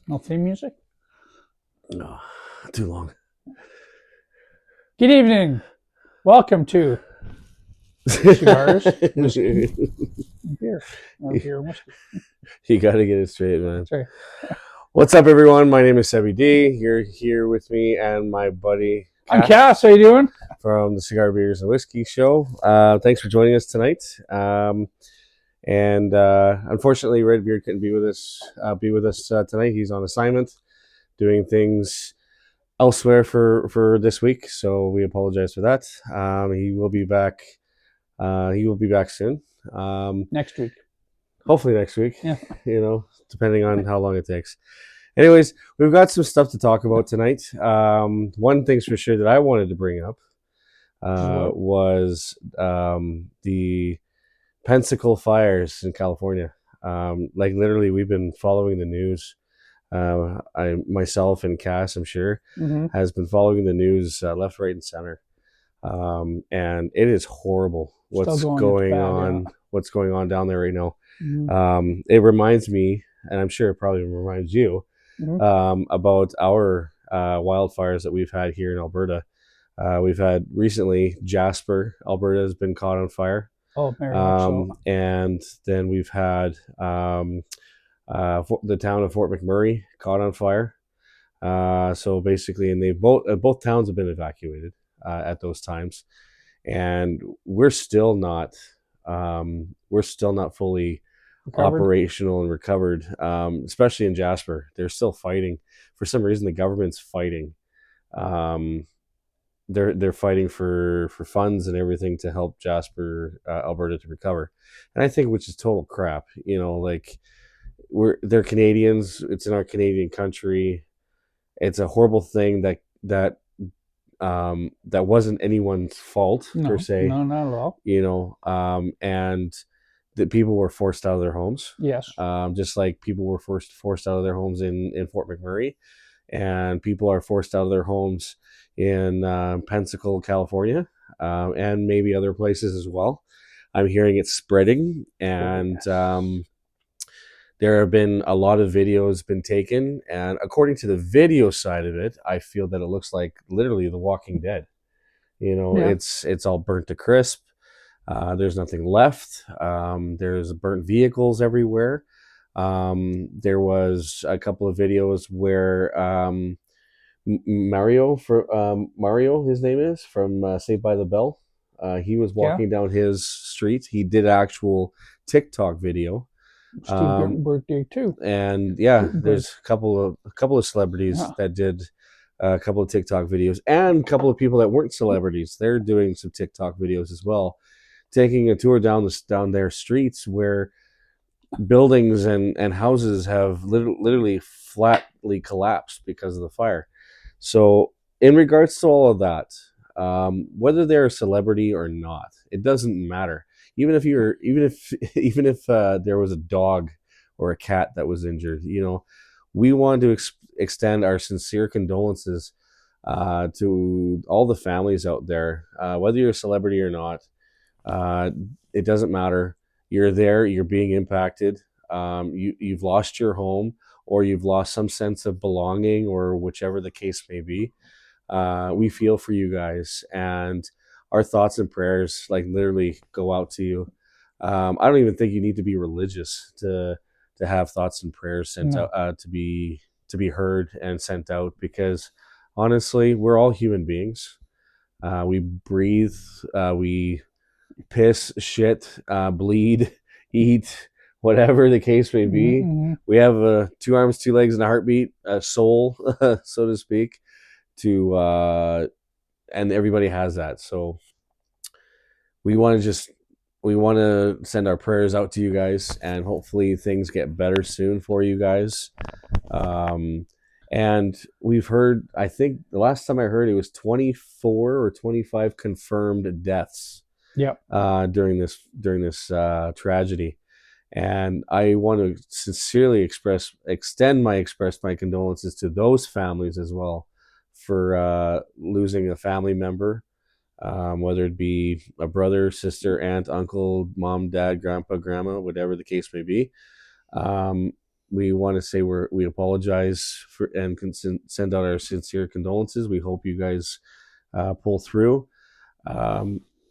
No theme music? No, too long. Good evening. Welcome to Cigars, Whiskey, and Beer. Or beer and whiskey. You got to get it straight, man. Sorry. What's up, everyone? My name is Sebby D. You're here with me and my buddy I'm Cass Cass. How you doing? from the Cigar Beers and Whiskey Show. Thanks for joining us tonight. And unfortunately, Redbeard couldn't be with us. Tonight. He's on assignment, doing things elsewhere for this week. So we apologize for that. He will be back. He will be back soon. Next week. Hopefully next week. Yeah. Depending on how long it takes. Anyways, we've got some stuff to talk about tonight. One thing's for sure that I wanted to bring up was the Pensacola fires in California. Literally, we've been following the news. Myself and Cass, I'm sure, has been following the news left, right, and center. And it is horrible what's going on down there right now. It reminds me, and I'm sure it probably reminds you, about our wildfires that we've had here in Alberta. We've had recently Jasper, Alberta, has been caught on fire. Oh, very much so. And then we've had the town of Fort McMurray caught on fire. So basically, and they both towns have been evacuated at those times, and we're still not fully operational and recovered, especially in Jasper. They're still fighting. For some reason, the government's fighting. They're fighting for funds and everything to help Jasper, Alberta, to recover. And I think, which is total crap. They're Canadians. It's in our Canadian country. It's a horrible thing that wasn't anyone's fault per se. No, not at all. And that people were forced out of their homes. Yes. Just like people were forced out of their homes in Fort McMurray, and people are forced out of their homes in Pensacola, California, and maybe other places as well. I'm hearing it's spreading, and there have been a lot of videos been taken, and according to the video side of it, I feel that it looks like literally The Walking Dead. It's all burnt to crisp. There's nothing left. There's burnt vehicles everywhere. There was a couple of videos where Mario, his name is, from Saved by the Bell. He was walking down his street. He did actual TikTok video. Steve birthday too. And there's a couple of celebrities that did a couple of TikTok videos, and a couple of people that weren't celebrities. They're doing some TikTok videos as well, taking a tour down their streets where buildings and houses have literally flatly collapsed because of the fire. So in regards to all of that, whether they're a celebrity or not, it doesn't matter. Even if there was a dog or a cat that was injured, we want to extend our sincere condolences to all the families out there, whether you're a celebrity or not. It doesn't matter. You're there. You're being impacted. You've lost your home, or you've lost some sense of belonging, or whichever the case may be. We feel for you guys, and our thoughts and prayers literally go out to you. I don't even think you need to be religious to have thoughts and prayers sent out, to be heard and sent out, because honestly, we're all human beings. We breathe, we piss, shit, bleed, eat, whatever the case may be. We have 2 arms, 2 legs, and a heartbeat, a soul, so to speak, and everybody has that. So we want to send our prayers out to you guys, and hopefully things get better soon for you guys. And we've heard, I think the last time I heard, it was 24 or 25 confirmed deaths. During this tragedy. And I want to sincerely extend my condolences to those families as well for losing a family member, whether it be a brother, sister, aunt, uncle, mom, dad, grandpa, grandma, whatever the case may be. we want to say we apologize for and send out our sincere condolences. We hope you guys pull through.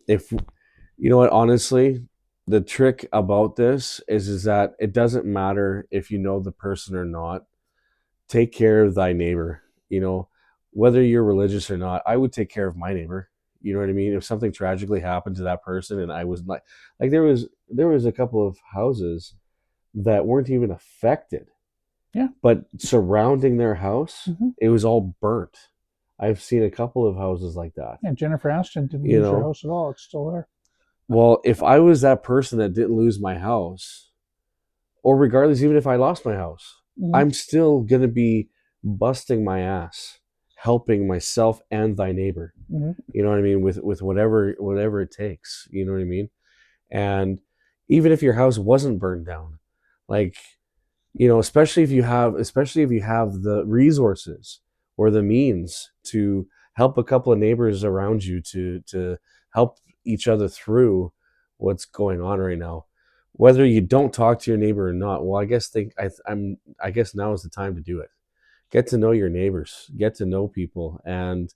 If you know what, honestly, the trick about this is that it doesn't matter if you know the person or not. Take care of thy neighbor. You know, whether you're religious or not, I would take care of my neighbor. You know what I mean? If something tragically happened to that person, and I was like there was a couple of houses that weren't even affected. Yeah. But surrounding their house, Mm-hmm. it was all burnt. I've seen a couple of houses like that. Yeah, Jennifer Aniston didn't lose her house at all. It's still there. Well, if I was that person that didn't lose my house, or regardless, even if I lost my house, Mm-hmm. I'm still going to be busting my ass, helping myself and thy neighbor. Mm-hmm. You know what I mean? With whatever it takes. You know what I mean? And even if your house wasn't burned down, like, you know, especially if you have the resources or the means to help a couple of neighbors around you to help each other through what's going on right now, whether you don't talk to your neighbor or not. Well, I guess now is the time to do it. Get to know your neighbors, get to know people, and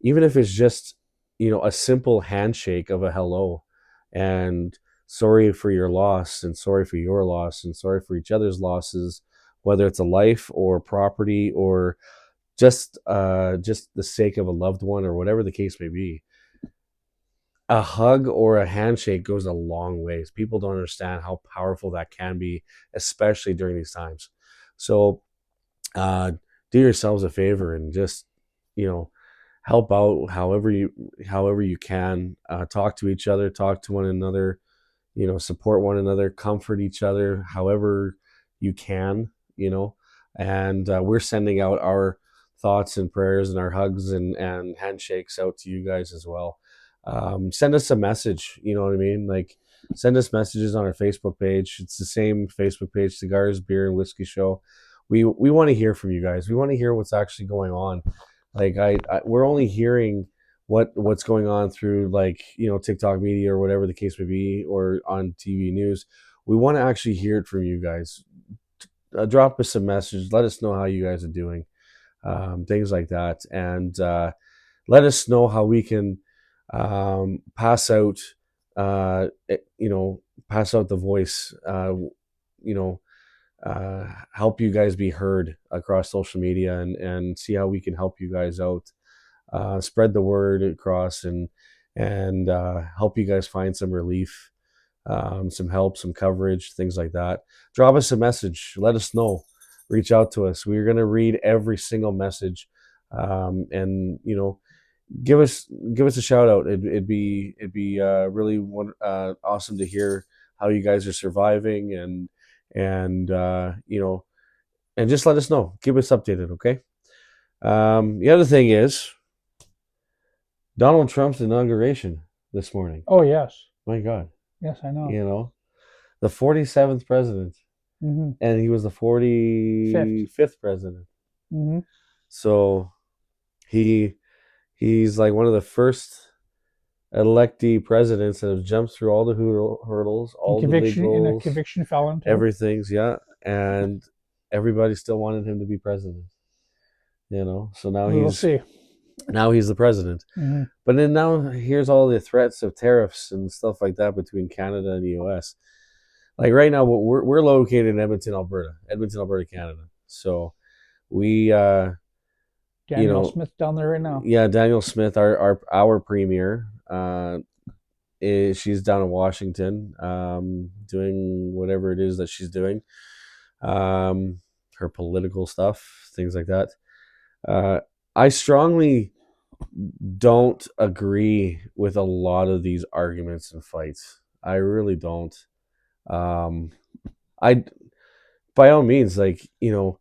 even if it's just, you know, a simple handshake of a hello, and sorry for your loss, and sorry for your loss, and sorry for each other's losses, whether it's a life or property or just the sake of a loved one or whatever the case may be. A hug or a handshake goes a long ways. People don't understand how powerful that can be, especially during these times. So do yourselves a favor and just, you know, help out however you can. Talk to each other, talk to one another, you know, support one another, comfort each other however you can, you know. And we're sending out our thoughts and prayers and our hugs and handshakes out to you guys as well. Send us a message, you know what I mean? Like, send us messages on our Facebook page. It's the same Facebook page, Cigars, Beer, and Whiskey Show. We want to hear from you guys. We want to hear what's actually going on. Like, we're only hearing what's going on through, like, you know, TikTok media or whatever the case may be, or on TV news. We want to actually hear it from you guys. Drop us a message. Let us know how you guys are doing, things like that, and let us know how we can pass out, you know, pass out the voice, you know, help you guys be heard across social media, and see how we can help you guys out, spread the word across, and help you guys find some relief, some help, some coverage, things like that. Drop us a message. Let us know. Reach out to us. We're going to read every single message, and, you know, give us a shout out. It'd be really awesome to hear how you guys are surviving, and you know, and just let us know. Keep us updated, okay? The other thing is Donald Trump's inauguration this morning. Oh yes, my God. Yes, I know. You know, the 47th president, Mm-hmm. and he was the 45th president. Mm-hmm. So he's like one of the first electee presidents that have jumped through all the hurdles, all the legals, a conviction felon too. everything's, yeah, and everybody still wanted him to be president. You know, so now We'll see. Now he's the president. Mm-hmm. But then now here's all the threats of tariffs and stuff like that between Canada and the U.S. Like right now, we're located in Edmonton, Alberta, Canada. So we, Danielle Smith down there right now. Yeah, Danielle Smith, our premier, she's down in Washington, doing whatever it is that she's doing, her political stuff, things like that. I strongly don't agree with a lot of these arguments and fights. I really don't. I, by all means, like, you know,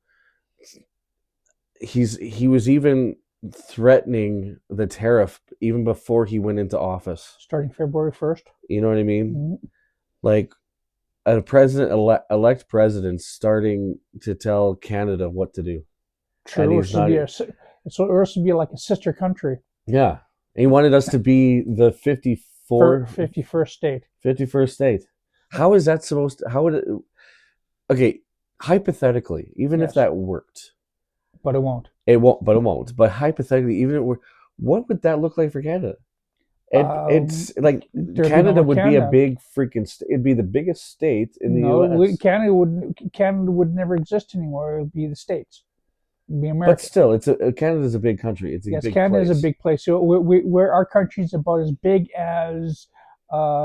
he was even threatening the tariff even before he went into office, starting February 1st. You know what I mean? Mm-hmm. Like a president elect president starting to tell Canada what to do. True. It's supposed to be like a sister country. Yeah. And he wanted us to be the 51st state. 51st state. How is that supposed to, how would it, okay, hypothetically, even if Yes. that worked, But it won't. it won't. But it won't. But hypothetically, even if it were, what would that look like for Canada? It's like There'd be no Canada more would be a Canada. big freaking. It'd be the biggest state in the No, U.S. Canada would never exist anymore. It would be the States. It'd be But America. still, Canada's a big country. It's a Yes, big Canada place. is a big place. So where our country's about as big as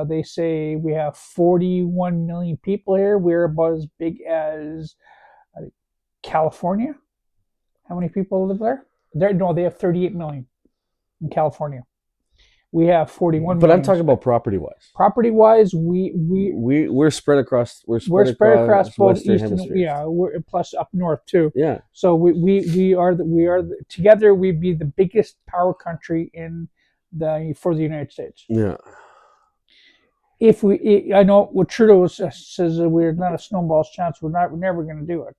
they say we have 41 million people here. We're about as big as California. How many people live there? No, they have 38 million in California. We have 41 But million. I'm talking about property-wise. Property-wise, we're spread across. We're spread across both Western east and hemispheres. we're plus up north too. Yeah. So we are together. We'd be the biggest power country for the United States. Yeah. I know what Trudeau says that we're not a snowball's chance. We're never going to do it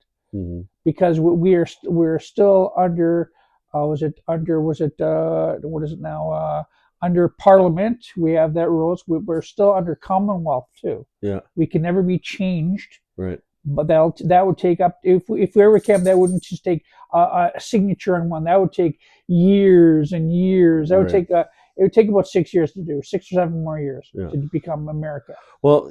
because we're still under. What is it now? Under Parliament, we have that rules. We're still under Commonwealth too. Yeah. We can never be changed. Right. But that would take up if we ever came. That wouldn't just take a signature on one. That would take years and years. That would take it would take about 6 years to do, 6 or 7 more years to become America. Well,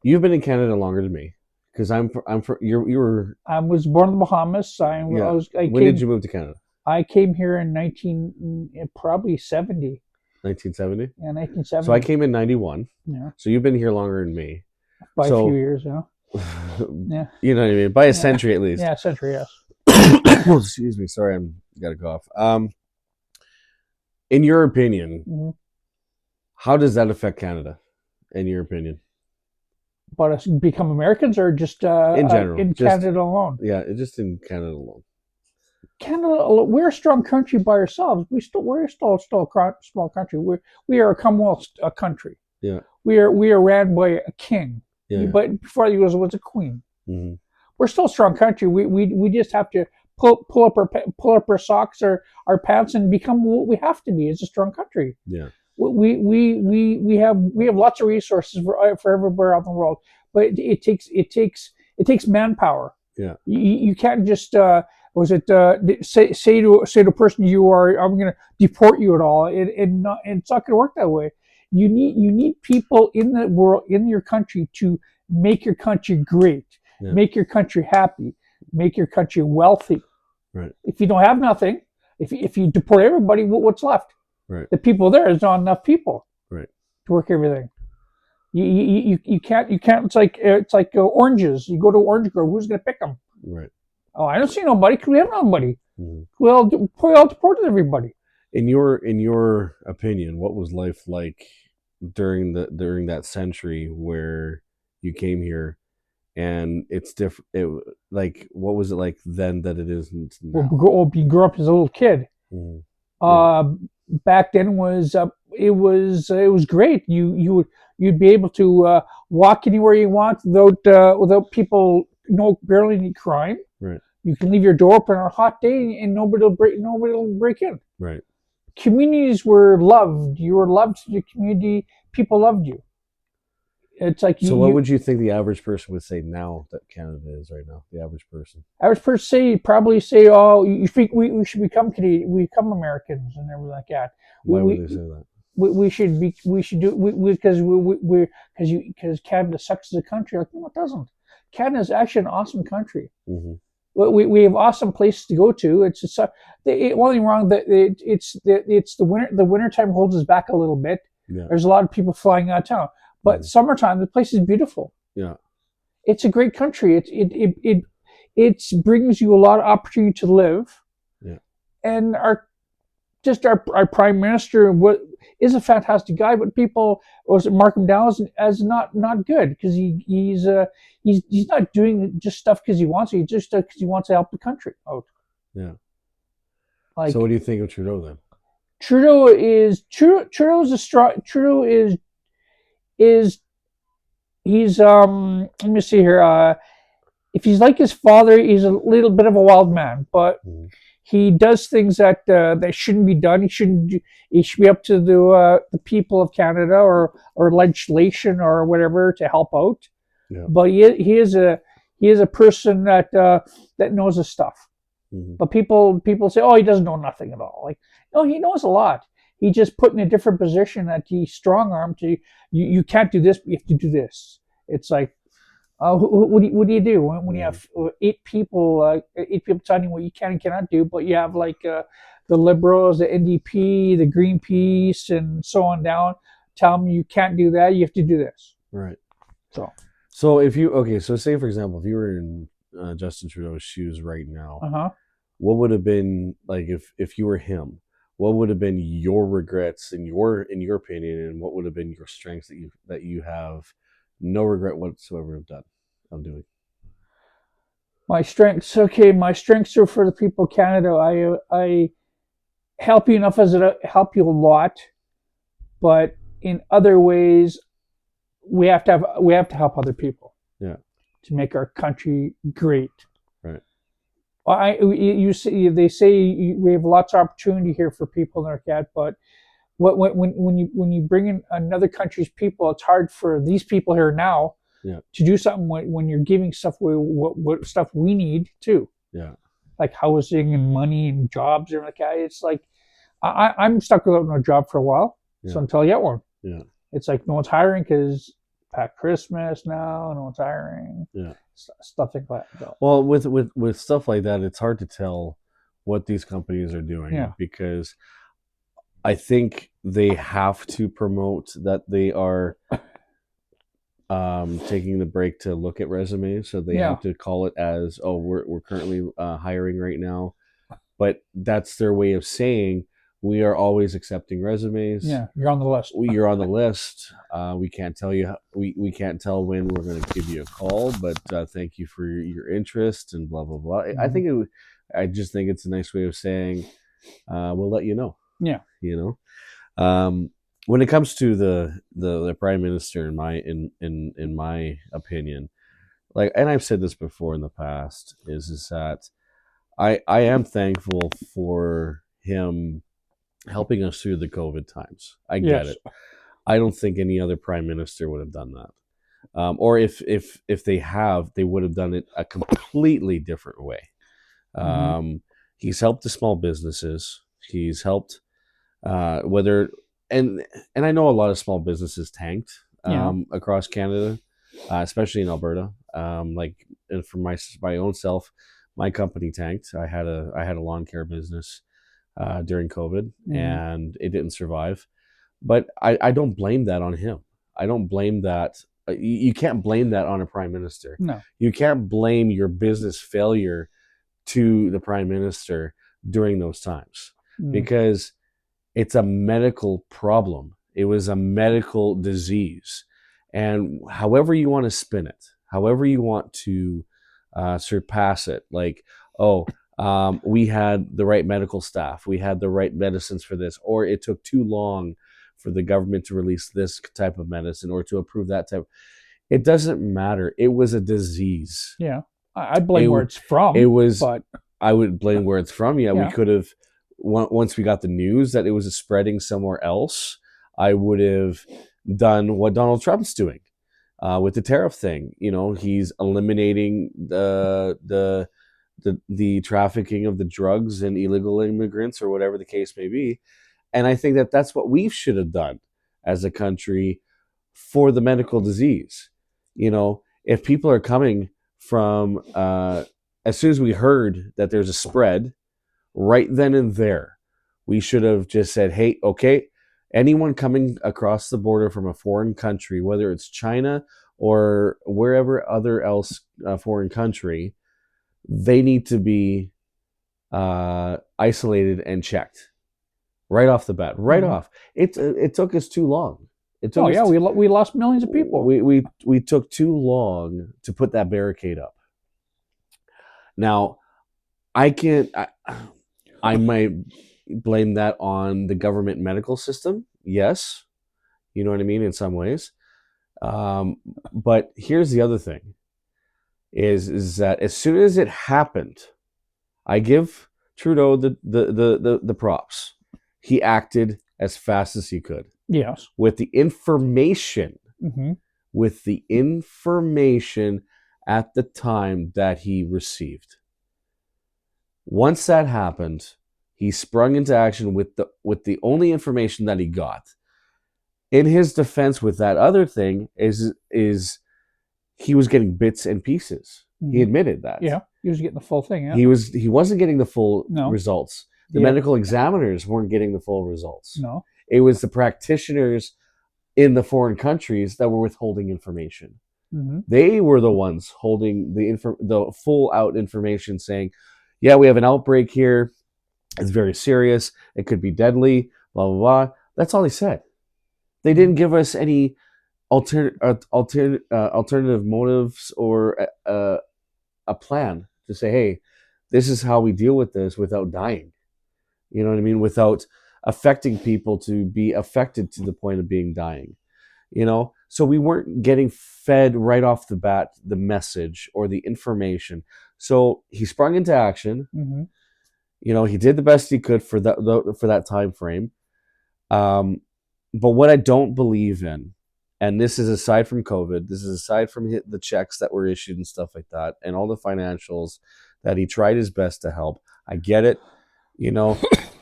you've been in Canada longer than me because I was born in the Bahamas. When did you move to Canada? I came here in probably 70. 1970? Yeah, 1970. So I came in 91. Yeah. So you've been here longer than me. By a few years, yeah. You know what I mean? By a century at least. Yeah, a century, yes. Oh, excuse me. Sorry, got to go off. In your opinion, how does that affect Canada, in your opinion? But us become Americans or just in general? In Canada alone? Yeah, just in Canada alone. Canada, we're a strong country by ourselves. We're still a small country. We are a Commonwealth country. Yeah. We are ran by a king. Yeah. But before he was a queen. Mm-hmm. We're still a strong country. We just have to pull up our socks or our pants and become what we have to be as a strong country. Yeah. We have lots of resources for everywhere around the world, but it takes manpower. Yeah. You can't just say to a person I'm going to deport you at all. It's not going to work that way. You need people in the world, in your country, to make your country great, make your country happy, make your country wealthy. Right. If you don't have nothing, if you deport everybody, what's left? Right. The people there's not enough people. Right. To work everything. You can't. It's like oranges. You go to orange grove. Who's going to pick them? Right. Oh, I don't see nobody because we have nobody. Mm-hmm. We all deported everybody. In your opinion, what was life like during that century where you came here, and it's different? What was it like then that it is now? Well, you grew up as a little kid. Mm-hmm. Back then it was great. You'd be able to walk anywhere you want without people barely any crime. Right. You can leave your door open on a hot day and nobody will break in. Right. Communities were loved. You were loved to the community. People loved you. It's like what would you think the average person would say now that Canada is right now? The average person. Average person probably say, "Oh, you think we should become Canadian, we become Americans and everything like that." Why would they say that? We should because Canada sucks as a country. Like, no, it doesn't. Canada is actually an awesome country. Mm-hmm. We have awesome places to go to. It's just only wrong that it's the winter. The winter time holds us back a little bit. Yeah. There's a lot of people flying out of town, but summertime the place is beautiful. Yeah, it's a great country. It brings you a lot of opportunity to live. Yeah, and our prime minister is a fantastic guy, but people mark him down as not good because he's not doing just stuff because he wants to. He's just because he wants to help the country out. Yeah. So what do you think of Trudeau then? Trudeau is let me see here. If he's like his father, he's a little bit of a wild man, but he does things that shouldn't be done. He should be up to the people of Canada or legislation or whatever to help out. Yeah. But he is a he is a person that that knows his stuff. Mm-hmm. But people say, oh, he doesn't know nothing at all. Like, no, he knows a lot. He just put in a different position that he strong armed to you can't do this, but you have to do this. It's like, what do you do when you have eight people telling you what you can and cannot do, but you have like the Liberals, the NDP, the Greenpeace, and so on down, tell them you can't do that, you have to do this. Right. So if you so say for example, if you were in Justin Trudeau's shoes right now, what would have been like if you were him? What would have been your regrets in your opinion, and what would have been your strengths that you have no regret whatsoever of doing? My strengths, okay. My strengths are for the people of Canada. I help you enough as it help you a lot, but in other ways, we have to help other people. Yeah. To make our country great. Right. You see, they say we have lots of opportunity here for people in our cat, but when you bring in another country's people, it's hard for these people here now to do something when you're giving stuff what stuff we need too. Yeah. Like housing and money and jobs and like that. It's like I'm stuck without no job for a while, so until I get one. Yeah. It's like no one's hiring because past Christmas now, no one's hiring. Yeah. Stuff like that. So. Well, with stuff like that, it's hard to tell what these companies are doing because I think they have to promote that they are taking the break to look at resumes, so they have to call it as, oh, we're currently hiring right now, but that's their way of saying we are always accepting resumes. Yeah, you're on the list. You're on the list. We can't tell you. We can't tell when we're going to give you a call, but thank you for your interest and blah blah blah. Mm-hmm. I just think it's a nice way of saying we'll let you know. Yeah, you know. When it comes to the prime minister, in my opinion, like, and I've said this before in the past, is that I am thankful for him helping us through the COVID times. I get it. I don't think any other prime minister would have done that, or if they have, they would have done it a completely different way. He's helped the small businesses. He's helped whether and I know a lot of small businesses tanked across Canada, especially in Alberta. Like, and for my own self, my company tanked. I had a lawn care business during COVID, and it didn't survive. But I don't blame that on him. I don't blame that. You can't blame that on a prime minister. No, you can't blame your business failure to the prime minister during those times because it's a medical problem. It was a medical disease. And however you want to spin it, however you want to surpass it, like, we had the right medical staff, we had the right medicines for this, or it took too long for the government to release this type of medicine or to approve that type. It doesn't matter. It was a disease. Yeah. I blame where it's from. It was, but I would blame where it's from. Yeah. We could have, once we got the news that it was spreading somewhere else, I would have done what Donald Trump's doing with the tariff thing. You know, he's eliminating the trafficking of the drugs and illegal immigrants or whatever the case may be. And I think that that's what we should have done as a country for the medical disease. You know, if people are coming from, as soon as we heard that there's a spread, right then and there, we should have just said, hey, okay, anyone coming across the border from a foreign country, whether it's China or wherever other else foreign country, they need to be isolated and checked right off the bat. Right off. It took us too long. We lost millions of people. We took too long to put that barricade up. Now, I might blame that on the government medical system. Yes. You know what I mean? In some ways. But here's the other thing is that as soon as it happened, I give Trudeau the props. He acted as fast as he could. Yes. With the information at the time that he received. Once that happened, he sprung into action with the only information that he got. In his defense with that other thing is he was getting bits and pieces. He admitted that. Yeah, he was getting the full thing. Yeah, he wasn't getting the full results. The medical examiners weren't getting the full results. No, it was the practitioners in the foreign countries that were withholding information. They were the ones holding the full out information, saying, "Yeah, we have an outbreak here. It's very serious. It could be deadly." Blah blah blah. That's all they said. They didn't give us any alternative motives or a plan to say, "Hey, this is how we deal with this without dying." You know what I mean? Without affecting people to be affected to the point of being dying. So we weren't getting fed right off the bat the message or the information. So he sprung into action. He did the best he could for that time frame. But what I don't believe in, and this is aside from COVID, this is aside from the checks that were issued and stuff like that, and all the financials that he tried his best to help. I get it.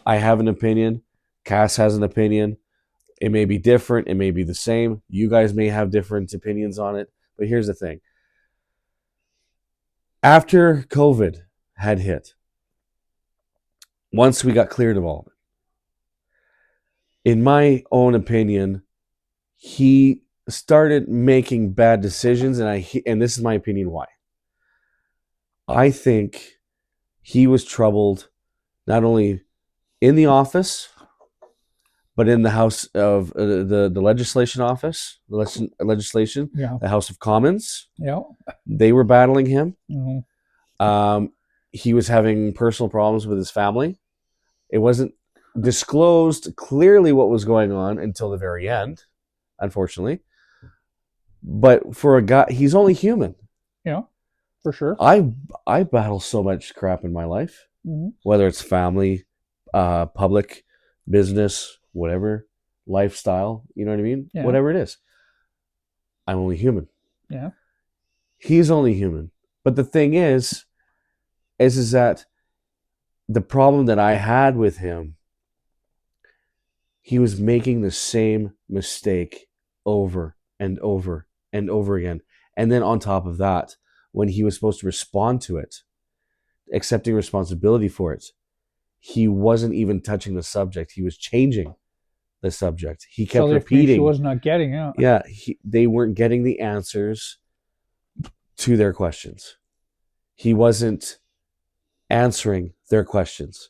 I have an opinion. Cass has an opinion. It may be different. It may be the same. You guys may have different opinions on it. But here's the thing. After COVID had hit, once we got cleared of all of it, in my own opinion, he started making bad decisions, and this is my opinion why. I think he was troubled not only in the office, but in the House of the legislation office, the legislation, the House of Commons. Yeah, they were battling him. He was having personal problems with his family. It wasn't disclosed clearly what was going on until the very end, unfortunately. But for a guy, he's only human. Yeah, for sure. I battle so much crap in my life, whether it's family, public, business, whatever, lifestyle, you know what I mean? Yeah. Whatever it is. I'm only human. Yeah. He's only human. But the thing is that the problem that I had with him, he was making the same mistake over and over and over again. And then on top of that, when he was supposed to respond to it, accepting responsibility for it, he wasn't even touching the subject. He was changing the subject. He kept repeating. He was not getting it. Yeah, they weren't getting the answers to their questions. He wasn't answering their questions.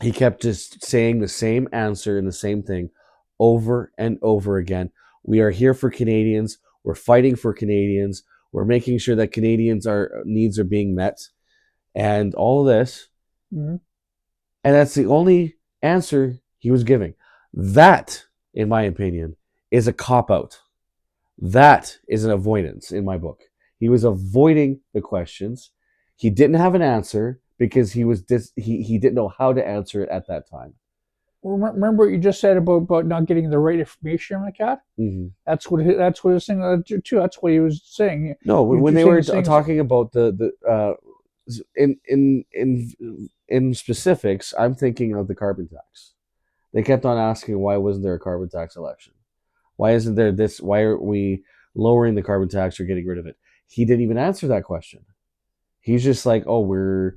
He kept just saying the same answer and the same thing over and over again. We are here for Canadians. We're fighting for Canadians. We're making sure that Canadians' needs are being met, and all of this. And that's the only answer he was giving. That, in my opinion, is a cop-out. That is an avoidance in my book. He was avoiding the questions. He didn't have an answer because he didn't know how to answer it at that time. Remember what you just said about not getting the right information like that? That's what his thing too. That's what he was saying. No, when they were talking about in specifics, I'm thinking of the carbon tax. They kept on asking, why wasn't there a carbon tax election? Why isn't there this? Why aren't we lowering the carbon tax or getting rid of it? He didn't even answer that question. He's just like, oh, we're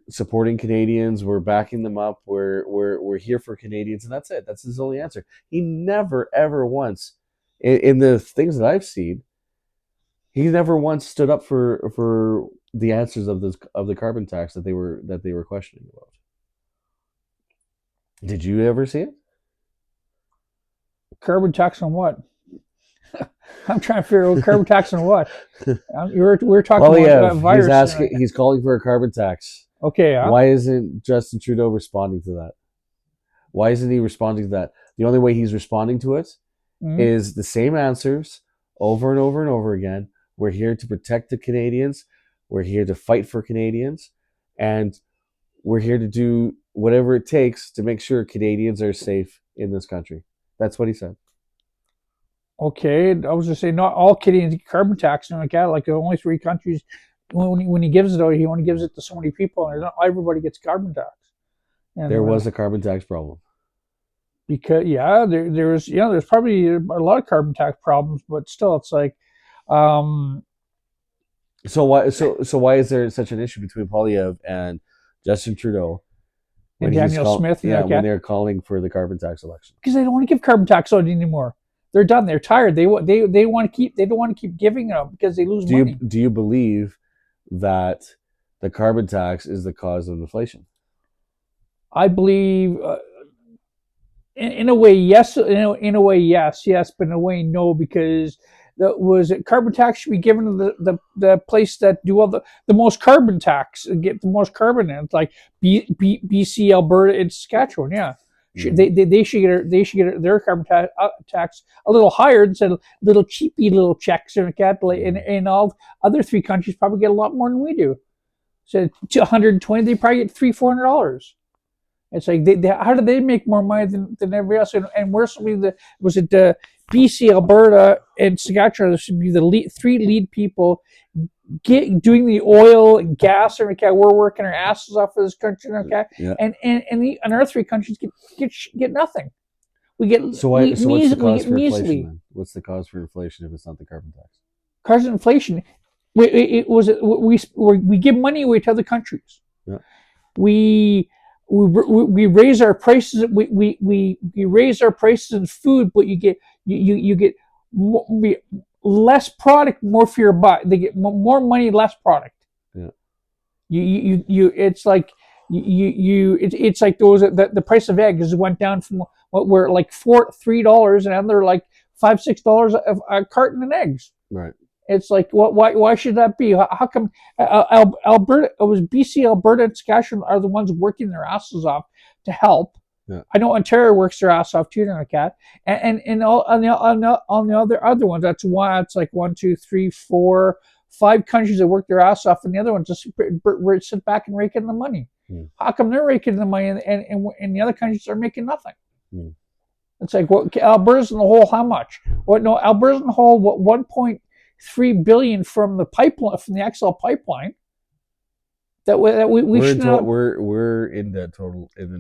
supporting Canadians, we're backing them up, we're here for Canadians, and that's it. That's his only answer. He never ever once, in the things that I've seen, he never once stood up for the answers of the carbon tax that they were questioning about. Did you ever see it? Carbon tax on what? I'm trying to figure out carbon tax on what. We're talking about virus. He's calling for a carbon tax. Okay. Why isn't Justin Trudeau responding to that? Why isn't he responding to that? The only way he's responding to it is the same answers over and over and over again. We're here to protect the Canadians. We're here to fight for Canadians. And we're here to do whatever it takes to make sure Canadians are safe in this country. That's what he said. Okay, I was just saying, not all Canadians get carbon tax and like that. Like only three countries. When he gives it out, he only gives it to so many people, and not everybody gets carbon tax. And There was a carbon tax problem. because there's probably a lot of carbon tax problems, but still, it's like, um, So why is there such an issue between Poilievre and Justin Trudeau and when he's Daniel Smith, and like when that, they're calling for the carbon tax election? because they don't want to give carbon tax out anymore. They're done. They're tired. They want to keep. They don't want to keep giving it up because they lose money. Do you believe that the carbon tax is the cause of inflation? I believe, in a way, yes. In a way, yes, but in a way, no, because carbon tax should be given to the place that do all the most carbon tax, get the most carbon in. It's like BC, Alberta, and Saskatchewan. Yeah, they should get their carbon tax a little higher instead of little cheapy little checks and that. And all other three countries probably get a lot more than we do. So to 120, they probably get $300-400. It's like how do they make more money than everybody else? And where should be was it BC, Alberta, and Saskatchewan should be the three lead people doing the oil and gas, and okay, we're working our asses off for this country, okay, Yeah. and our three countries get nothing. We get So what's the cause for measly. inflation then? What's the cause for inflation if it's not the carbon tax? Cause of inflation. We give money away to other countries. Yeah. We raise our prices. We raise our prices in food, but you get less product, more for your buck. They get more money, less product. Yeah. It's like it's like those the price of eggs went down from what were like $3, and now they're like $5-6 a carton of eggs. Right. It's like, why should that be? How come Alberta, it was BC, Alberta, and Saskatchewan are the ones working their asses off to help? Yeah. I know Ontario works their ass off too, like that, and all on the other ones. That's why it's like 1, 2, 3, 4, 5 countries that work their ass off, and the other ones just sit back and rake in the money. How come they're raking the money and the other countries are making nothing? It's like, Alberta's in the hole? How much? No, Alberta's in the hole. 1.3 billion from the pipeline, from the XL pipeline. We're in the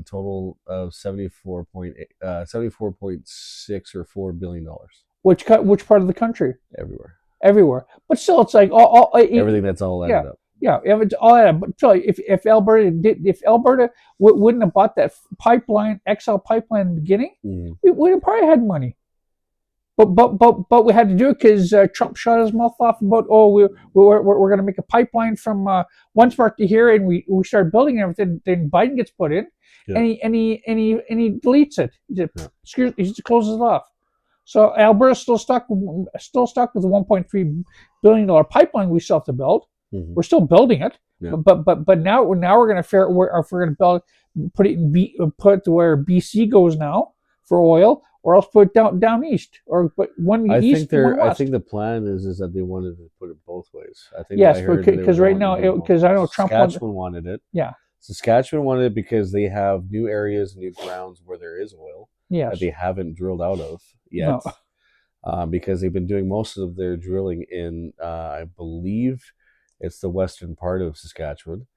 total of 74.6 or $4 billion. Which part of the country? Everywhere. But still, it's like everything that's all added up. Yeah, if it's all added up. But so if Alberta wouldn't have bought that pipeline, XL pipeline in the beginning, we would have probably had money. But we had to do it because Trump shut his mouth off about, we're going to make a pipeline from one spot to here, and we started building everything. Then Biden gets put in, and he deletes it. He just closes it off. So Alberta's still stuck with a $1.3 billion pipeline we still have to build. We're still building it, but now we're going to figure out if we're going to put it to where BC goes now for oil, or else put it down east, or put one east. I think the plan is that they wanted to put it both ways. I think yes, because right now, because I know Trump wanted it. Yeah, Saskatchewan wanted it because they have new areas, new grounds where there is oil. Yes. That they haven't drilled out of yet, because they've been doing most of their drilling in, I believe, it's the western part of Saskatchewan,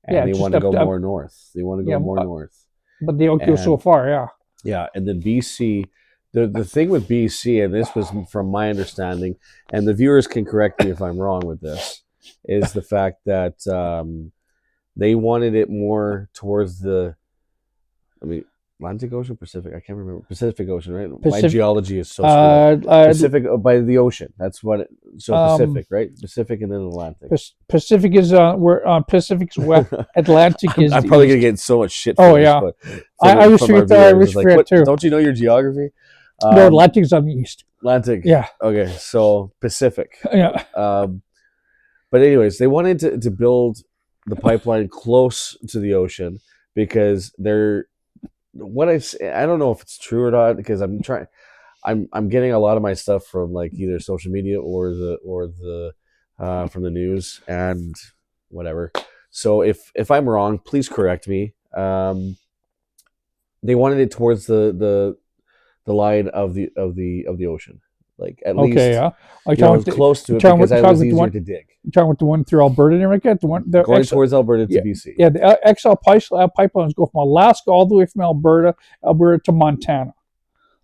and they want to go more north. They want to go more north, but they don't go so far. Yeah. Yeah, and then BC. The thing with BC, and this was from my understanding, and the viewers can correct me if I'm wrong with this, is the fact that they wanted it more towards Atlantic Ocean, Pacific. I can't remember. Pacific Ocean, right? My geology is so screwed. Pacific by the ocean. That's what. Pacific, right? Pacific and then Atlantic. Pacific is we're on Pacific's west. Atlantic is. I'm probably gonna get so much shit. Oh yeah, I was forget that. I was forget too. Don't you know your geography? No, Atlantic's on the east. Atlantic. Yeah. Okay, so Pacific. Yeah. But anyways, they wanted to build the pipeline close to the ocean because they're. I don't know if it's true or not, because I'm getting a lot of my stuff from like either social media or the from the news and whatever. So if I'm wrong, please correct me. They wanted it towards the line of the ocean, like at Okay, least yeah. Like you know as close to it because it was easier to dig. you're talking about the one through Alberta and everything. The one Going towards Alberta to yeah, BC. yeah. The XL pipelines go from Alaska all the way from Alberta to Montana.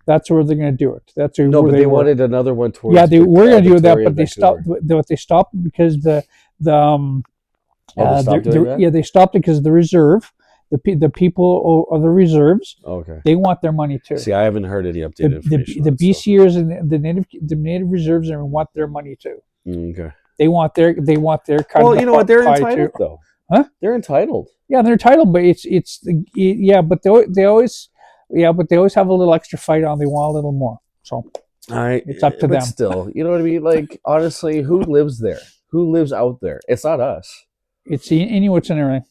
That's where they're going to do it. That's where No, but they were. wanted another one towards. Yeah, they were going to do that, Victoria, but they stopped. They stopped because the they stopped doing that? yeah, they stopped it because the reserve, the people of the reserves, Okay. they want their money too. See, I haven't heard any updated information. The BCers and the native reserves want their money too. Okay. They want their cut. Well, you know what? They're entitled though. Huh? They're entitled. Yeah, they're entitled, but but they always have a little extra fight on. They want a little more. So it's up to them. Still, you know what I mean? Like honestly, who lives there? Who lives out there? It's not us. It's Inuits and everything.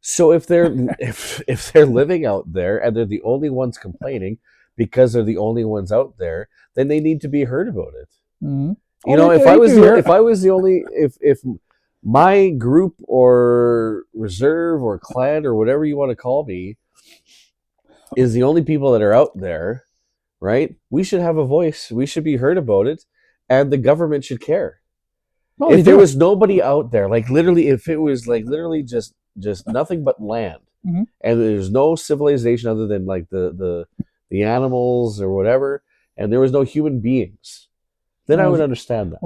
So if they're if they're living out there and they're the only ones complaining because they're the only ones out there, then they need to be heard about it. Mm-hmm. You know, if I was the only if my group or reserve or clan or whatever you want to call me is the only people that are out there, right? We should have a voice. We should be heard about it, and the government should care. Well, if there was nobody out there, like literally, if it was like literally just nothing but land, mm-hmm. and there's no civilization other than like the animals or whatever, and there was no human beings, then I would understand that.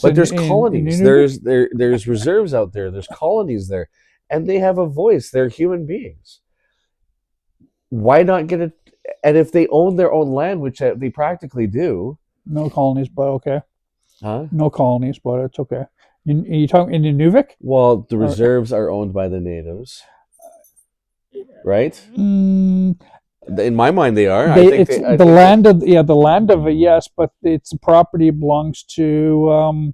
But there's colonies. There's reserves out there. There's colonies there, and they have a voice. They're human beings. Why not get it? And if they own their own land, which they practically do, no colonies, but okay. Huh? No colonies, but it's okay. You talking in Nunavik? Well, the reserves are owned by the natives, right? Mm, in my mind, they are. The land of it, yes, but it's the property belongs to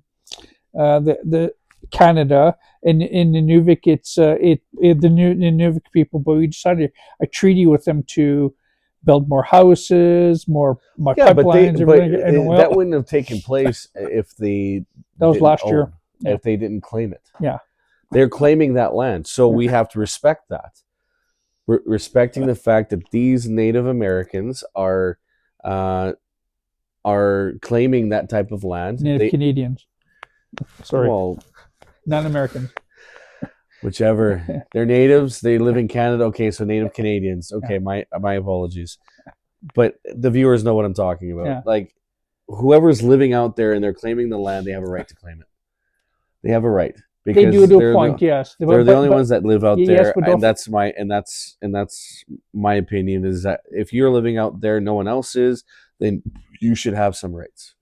the Canada. And in Nunavik, it's the Nunavik people, but we decided a treaty with them to build more houses, more pipelines. That wouldn't have taken place if they. That was last year. Yeah. If they didn't claim it. Yeah. They're claiming that land, so we have to respect that. Respecting the fact that these Native Americans are claiming that type of land. Native Canadians. Sorry. Well, not Americans. Whichever. They're natives. They live in Canada. Okay, so Native Canadians. Okay, my apologies. But the viewers know what I'm talking about. Yeah. Like, whoever's living out there and they're claiming the land, they have a right to claim it. They have a right. Because they do to a point, yes. They're the only ones that live out there, but and that's my opinion. Is that if you're living out there, no one else is, then you should have some rights.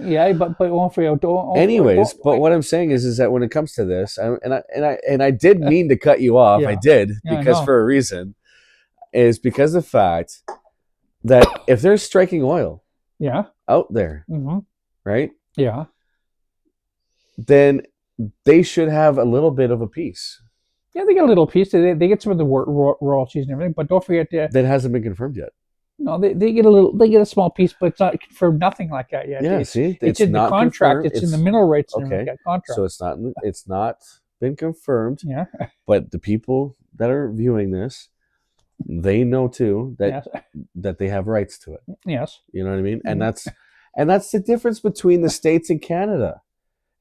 Yeah, but anyways, but what I'm saying is that when it comes to this, and I did mean to cut you off. Yeah. I did because for a reason, is because of the fact that if they're striking oil, out there, mm-hmm. right, then they should have a little bit of a piece. Yeah, they get a little piece. They get some of the royalties and everything, but don't forget that hasn't been confirmed yet. No, they get a small piece, but it's not confirmed. Nothing like that yet. Yeah, it's in the contract. Confirmed. It's in the mineral rights. Okay, contract. So it's not been confirmed. Yeah, but the people that are viewing this, they know too that they have rights to it. Yes, you know what I mean, and that's the difference between the States and Canada.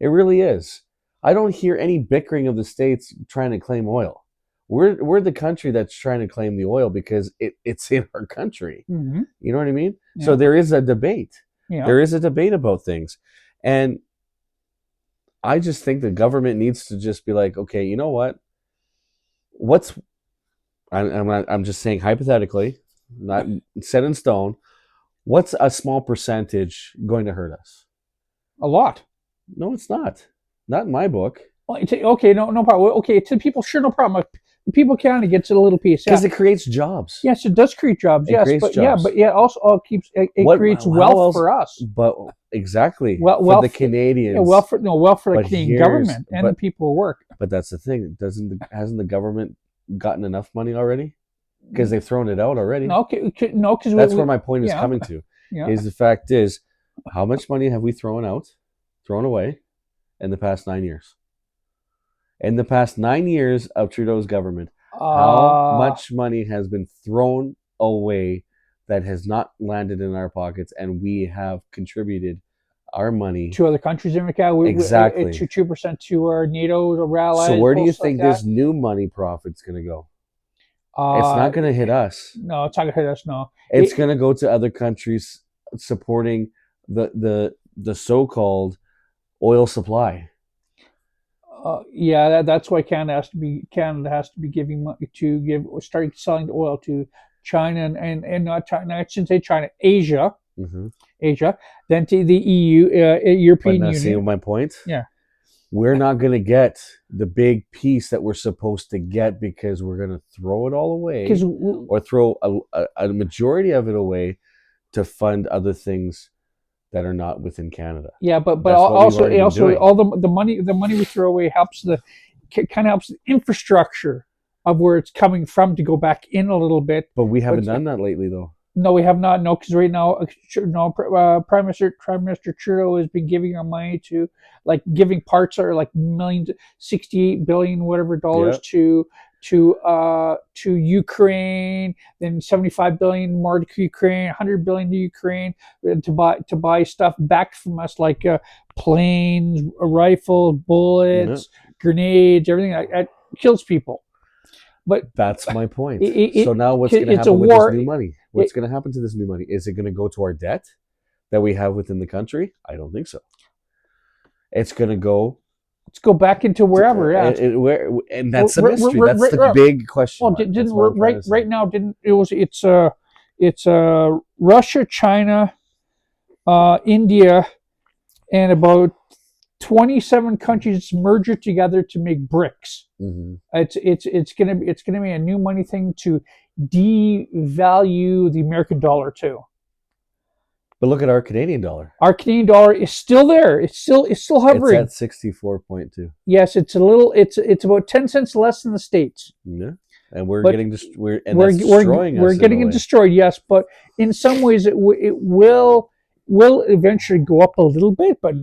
It really is. I don't hear any bickering of the States trying to claim oil. We're the country that's trying to claim the oil because it's in our country. Mm-hmm. You know what I mean? Yeah. So there is a debate. Yeah. There is a debate about things. And I just think the government needs to just be like, okay, you know what? I'm just saying hypothetically, not set in stone, what's a small percentage going to hurt us? A lot. No, it's not. Not in my book. Well, okay, no problem. Okay, to people, sure, no problem. People Canada gets a little piece because it creates jobs. Yes, it does create jobs. Also it creates wealth for us. But exactly, for the Canadians. Wealth for the Canadian government and the people who work. But that's the thing. Hasn't the government gotten enough money already? Because they've thrown it out already. No, because that's where my point is coming to. Is the fact is, how much money have we thrown away in the past 9 years? In the past 9 years of Trudeau's government, how much money has been thrown away that has not landed in our pockets, and we have contributed our money to other countries in America. exactly To 2% to our NATO allies. So where do you Like think this new money profit's going to go? It's Uh, not going to hit us. no, it's not gonna hit us. No, It's going to go to other countries supporting the so-called oil supply. Yeah, that's why Canada has to be giving money to starting selling the oil to China and not China. I shouldn't say China, Asia, Asia, then to the EU, But European now, see Union. my point? Yeah, We're not going to get the big piece that we're supposed to get because we're going to throw it all away because or throw a majority of it away to fund other things that are not within Canada. yeah, but That's what we've also already been doing. all the money we throw away helps kind of helps the infrastructure of where it's coming from to go back in a little bit. But we haven't done that lately, though. No, we have not. No, because right now, no, Prime Minister Trudeau has been giving our money to, like, giving parts or like millions, 68 billion whatever dollars to Ukraine, then 75 billion more to Ukraine, 100 billion to Ukraine to buy stuff back from us like planes, rifles, bullets, grenades, everything that kills people. But that's my point. So now what's going to happen with this new money? What's going to happen to this new money? Is it going to go to our debt that we have within the country? I don't think so. It's going to go. Let's go back into wherever. And that's the mystery. That's the big question. Well, right now it's Russia, China, India, and about 27 countries merge together to make BRICS. Mm-hmm. It's gonna be a new money thing to devalue the American dollar too. But look at our Canadian dollar. Our Canadian dollar is still there. It's still hovering. It's at 64.2. Yes, it's a little. It's about 10 cents less than the States. Yeah, and we're getting destroyed. We're getting it destroyed. Yes, but in some ways it will eventually go up a little bit, but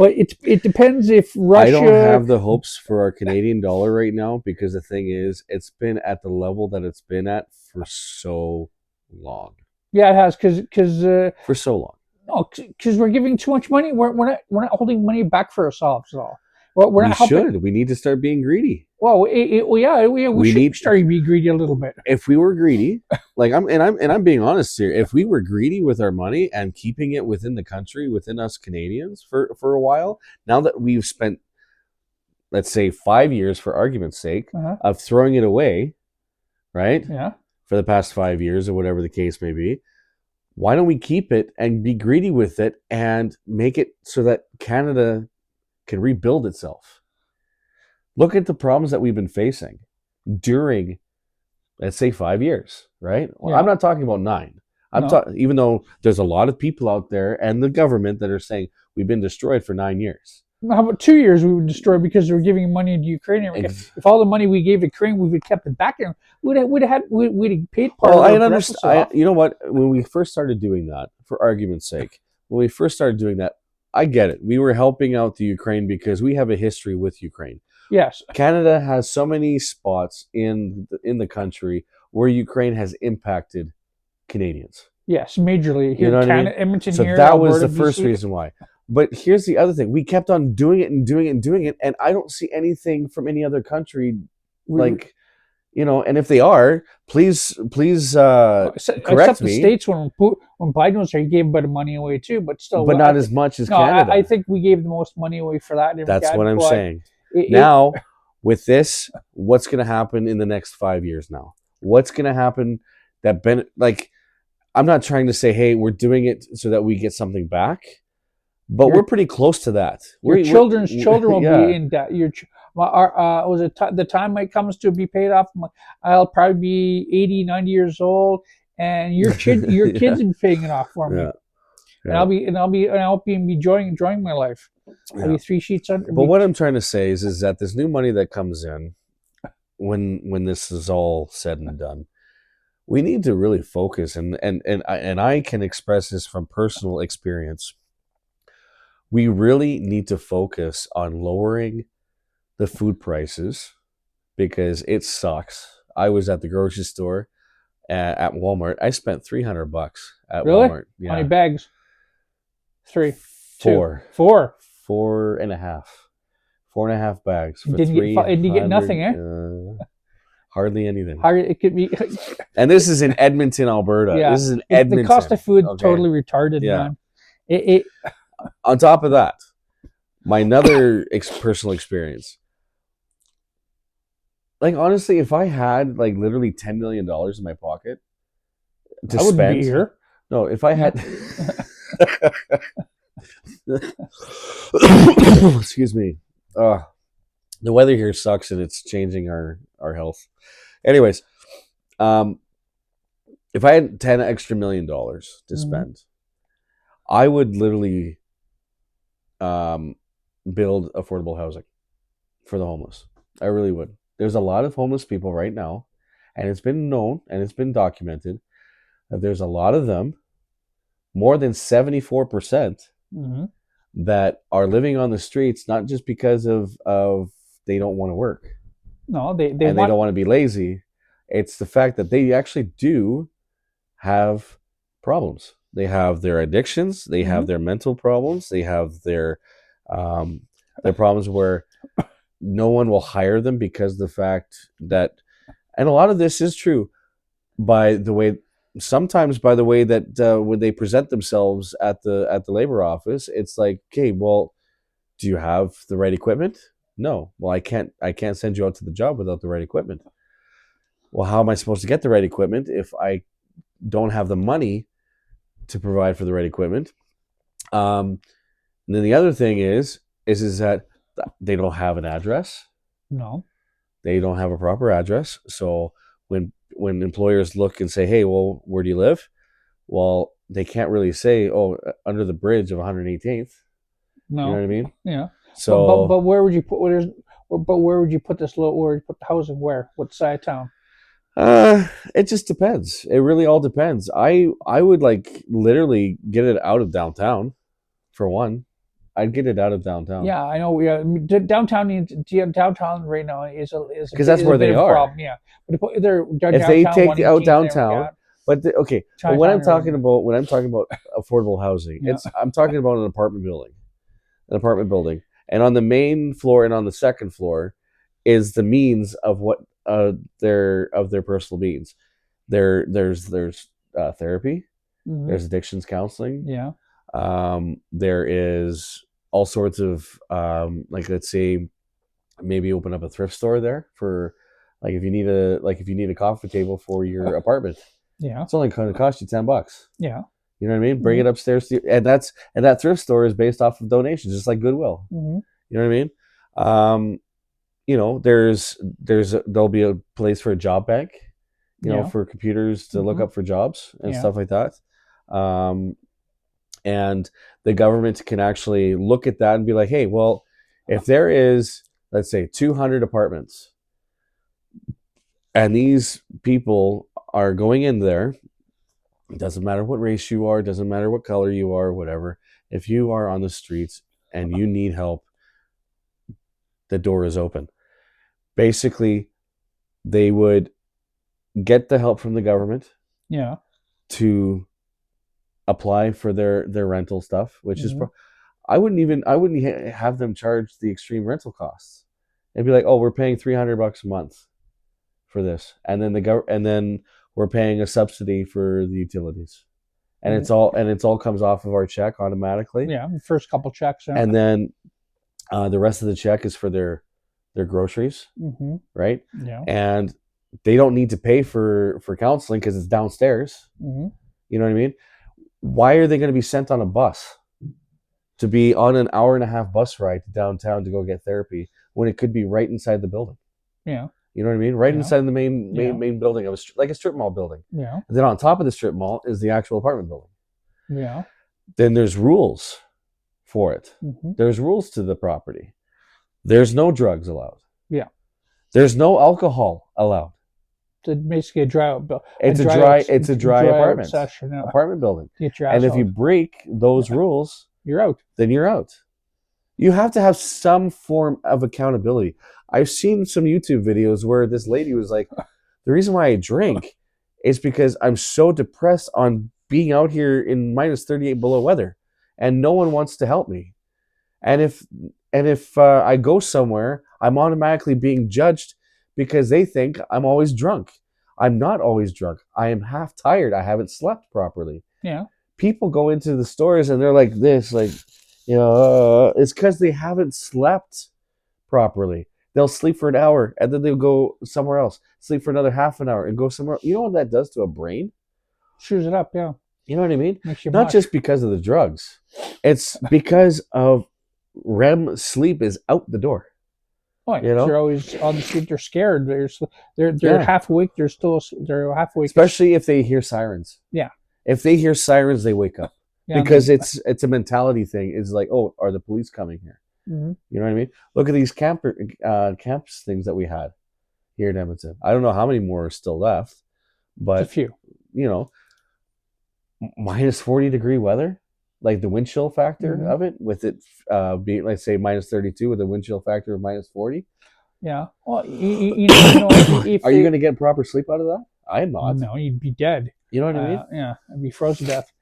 it depends if Russia. I don't have the hopes for our Canadian dollar right now because the thing is, it's been at the level that it's been at for so long. Yeah, it has because for so long. No, because we're giving too much money. We're not holding money back for ourselves at all. We should. We need to start being greedy. Well, we should start being greedy a little bit. If we were greedy, like I'm being honest here. If we were greedy with our money and keeping it within the country, within us Canadians for a while, now that we've spent, let's say, 5 years, for argument's sake, of throwing it away, right? Yeah. For the past 5 years or whatever the case may be, why don't we keep it and be greedy with it and make it so that Canada can rebuild itself? Look at the problems that we've been facing during, let's say, 5 years, right? Well, I'm not talking about 9. Even though there's a lot of people out there and the government that are saying we've been destroyed for 9 years. How about 2 years we were destroyed because we were giving money to Ukraine? If all the money we gave to Ukraine, we would have kept it back there. We'd have paid part of it. I understand. You know what? When we first started doing that, for argument's sake, I get it. We were helping out the Ukraine because we have a history with Ukraine. Yes. Canada has so many spots in the country where Ukraine has impacted Canadians. Yes, majorly. Here, you know Canada, Edmonton, so here, that Alberta, was the first reason why. But here's the other thing. We kept on doing it and doing it and doing it, and I don't see anything from any other country, like, and if they are, please correct except me. The States, when Biden was there, he gave a bit of money away too, but still. But not as much as Canada. I think we gave the most money away for that. That's what I'm saying. Now, with this, what's going to happen in the next 5 years now? What's going to happen I'm not trying to say, hey, we're doing it so that we get something back. But we're pretty close to that. Your children's children will be in debt. The time it comes to be paid off, I'll probably be 80, 90 years old, and your kids will be paying it off for me. Yeah. And I'll be enjoying my life. I'll be 3 sheets under. But what I'm trying to say is that this new money that comes in, when this is all said and done, we need to really focus, and I can express this from personal experience. We really need to focus on lowering the food prices because it sucks. I was at the grocery store at Walmart. I spent $300 at Really? Walmart. How many Yeah, bags? 3, 2, four, 4. four and a half, 4.5 bags And for didn't you get 300. nothing, eh? Hardly anything. How it could be? And this is in Edmonton, Alberta. Yeah, This is in Edmonton. the cost of food okay? totally retarded, Yeah. man. It On top of that, my another personal experience. Like honestly, if I had like literally $10 million in my pocket to I wouldn't spend, be here. no, if I had, excuse me, the weather here sucks and it's changing our health. Anyways, if I had $10 extra million to spend, I would literally build affordable housing for the homeless. I really would. There's a lot of homeless people right now, and it's been known and it's been documented that there's a lot of them, more than 74%, that are living on the streets, not just because of they don't want to work. No, they don't want to be lazy. It's the fact that they actually do have problems. They have their addictions. They have their mental problems. They have their problems where no one will hire them because the fact that, and a lot of this is true by the way, sometimes by the way that when they present themselves at the labor office, it's like, okay, well, do you have the right equipment? No. Well, I can't send you out to the job without the right equipment. Well, how am I supposed to get the right equipment if I don't have the money to provide for the right equipment? And then the other thing is that they don't have an address. No. They don't have a proper address. So when employers look and say, hey, well, where do you live? Well, they can't really say, oh, under the bridge of 118th. No. You know what I mean? Yeah. So, but where would you put where would you put this where would you put the housing? Where? What side of town? It just depends. It really all depends. I would like literally get it out of downtown, for one. I'd get it out of downtown. Yeah, I know. Downtown right now is because that's where they are. Problem. Yeah, but if they take out downtown, but okay. But when I'm talking about affordable housing, I'm talking about an apartment building, and on the main floor and on the second floor is the means of what their personal means. There's therapy. There's addictions counseling. Yeah. There is all sorts of like, let's say, maybe open up a thrift store there for like if you need a coffee table for your apartment. Yeah. It's only going to cost you $10. Yeah. You know what I mean? Bring it upstairs to you, and that thrift store is based off of donations, just like Goodwill. You know what I mean? You know, there'll be a place for a job bank, you know, for computers to look up for jobs and stuff like that. And the government can actually look at that and be like, hey, well, if there is, let's say, 200 apartments, and these people are going in there, it doesn't matter what race you are, doesn't matter what color you are, whatever. If you are on the streets and you need help, the door is open. Basically, they would get the help from the government. Yeah. To apply for their rental stuff, which is I wouldn't have them charge the extreme rental costs. It'd be like, oh, we're paying $300 a month for this, and then we're paying a subsidy for the utilities, and it's all comes off of our check automatically. Yeah, the first couple checks, and then the rest of the check is for their groceries, right? Yeah, and they don't need to pay for counseling because it's downstairs. You know what I mean? Why are they going to be sent on a bus to be on an hour and a half bus ride to downtown to go get therapy when it could be right inside the building? Yeah. You know what I mean? Right inside the main building of like a strip mall building. Yeah. And then on top of the strip mall is the actual apartment building. Yeah. Then there's rules for it. There's rules to the property. There's no drugs allowed. Yeah. There's no alcohol allowed. It's basically a dry. It's a dry apartment building. And if you break those rules, you're out. Then you're out. You have to have some form of accountability. I've seen some YouTube videos where this lady was like, "The reason why I drink It's because I'm so depressed on being out here in minus 38 below weather, and no one wants to help me. And if I go somewhere, I'm automatically being judged because they think I'm always drunk. I'm not always drunk. I am half tired. I haven't slept properly. Yeah. People go into the stores and they're like this, like, it's because they haven't slept properly. They'll sleep for an hour and then they'll go somewhere else, sleep for another half an hour and go somewhere else. You know what that does to a brain? Chews it up, yeah. You know what I mean? Makes you Not mush. just because of the drugs. It's because of REM sleep is out the door. Oh, You know? they're always on the street. They're scared. They're half awake. They're half awake. Especially if they hear sirens. Yeah. If they hear sirens, they wake up. Yeah, because it's a mentality thing. It's like, oh, are the police coming here? Mm-hmm. You know what I mean? Look at these camps things that we had here in Edmonton. I don't know how many more are still left, but it's a few. Minus 40-degree weather, like the wind chill factor of it, with it being, let's say, minus 32 with a wind chill factor of minus 40. Yeah. Well, if are you going to get proper sleep out of that? I am not. No, you'd be dead. You know what I mean? Yeah, I'd be frozen to death.